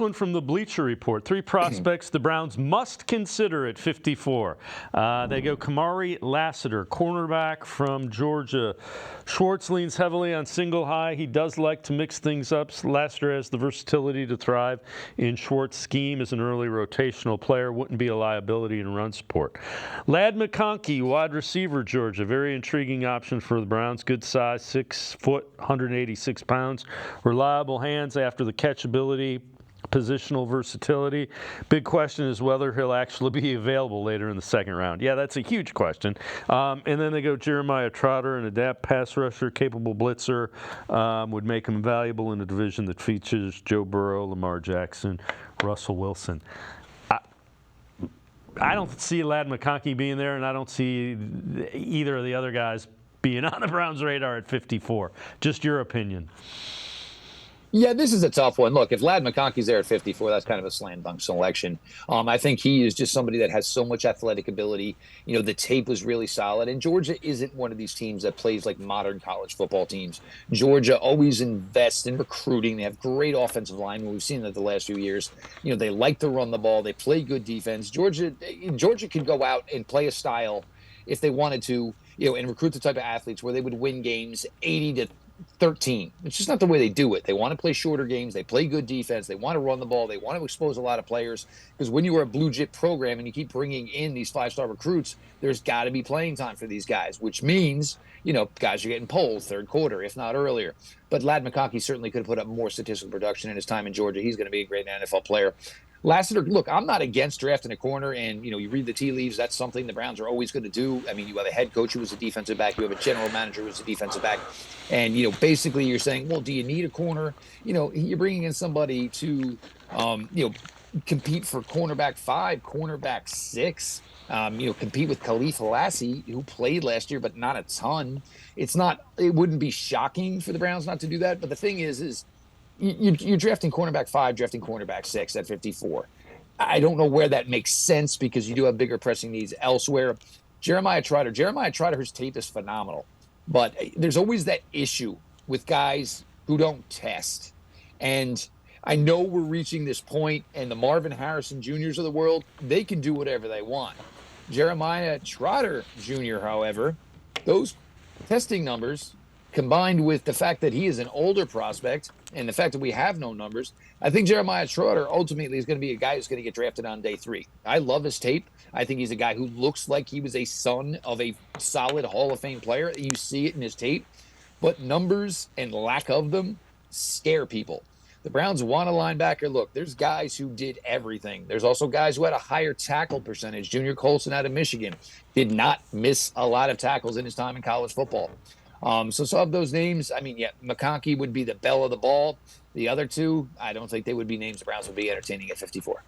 One from the Bleacher Report. 3 prospects the Browns must consider at 54. They go Kamari Lassiter, cornerback from Georgia. Schwartz leans heavily on single high. He does like to mix things up. Lassiter has the versatility to thrive in Schwartz's scheme as an early rotational player. Wouldn't be a liability in run support. Lad McConkey, wide receiver, Georgia. Very intriguing option for the Browns. Good size, 6 foot, 186 pounds. Reliable hands after the catchability. Positional versatility. Big question is whether he'll actually be available later in the second round. Yeah, that's a huge question. And then they go Jeremiah Trotter, an adept pass rusher, capable blitzer, would make him valuable in a division that features Joe Burrow, Lamar Jackson, Russell Wilson. I don't see Lad McConkey being there, and I don't see either of the other guys being on the Browns' radar at 54. Just your opinion. Yeah, this is a tough one. Look, if Lad McConkey's there at 54, that's kind of a slam dunk selection. I think he is just somebody that has so much athletic ability. You know, the tape was really solid. And Georgia isn't one of these teams that plays like modern college football teams. Georgia always invests in recruiting. They have great offensive line. We've seen that the last few years. You know, they like to run the ball. They play good defense. Georgia could go out and play a style if they wanted to, you know, and recruit the type of athletes where they would win games 80-13. It's just not the way they do it. They want to play shorter games. They play good defense. They want to run the ball. They want to expose a lot of players, because when you are a blue chip program and you keep bringing in these 5-star recruits, there's got to be playing time for these guys, which means, you know, guys are getting pulled third quarter, if not earlier. But Lad McConkey certainly could have put up more statistical production in his time in Georgia. He's going to be a great NFL player. Lassiter, look, I'm not against drafting a corner, and, you know, you read the tea leaves, that's something the Browns are always going to do. I mean, you have a head coach who was a defensive back, you have a general manager who's a defensive back, and, you know, basically you're saying, well, do you need a corner? You know, you're bringing in somebody to, you know, compete for cornerback 5, cornerback 6, you know, compete with Khalif Lassie, who played last year, but not a ton. It wouldn't be shocking for the Browns not to do that, but the thing is you're drafting cornerback 5, drafting cornerback 6 at 54. I don't know where that makes sense, because you do have bigger pressing needs elsewhere. Jeremiah Trotter, his tape is phenomenal. But there's always that issue with guys who don't test. And I know we're reaching this point, and the Marvin Harrison Jr.'s of the world, they can do whatever they want. Jeremiah Trotter Jr., however, those testing numbers, combined with the fact that he is an older prospect and the fact that we have no numbers, I think Jeremiah Trotter ultimately is going to be a guy who's going to get drafted on day 3. I love his tape. I think he's a guy who looks like he was a son of a solid Hall of Fame player. You see it in his tape, but numbers and lack of them scare people. The Browns want a linebacker. Look, there's guys who did everything. There's also guys who had a higher tackle percentage. Junior Colson out of Michigan did not miss a lot of tackles in his time in college football. So of those names, I mean, yeah, McConkey would be the belle of the ball. The other two, I don't think they would be names the Browns would be entertaining at 54.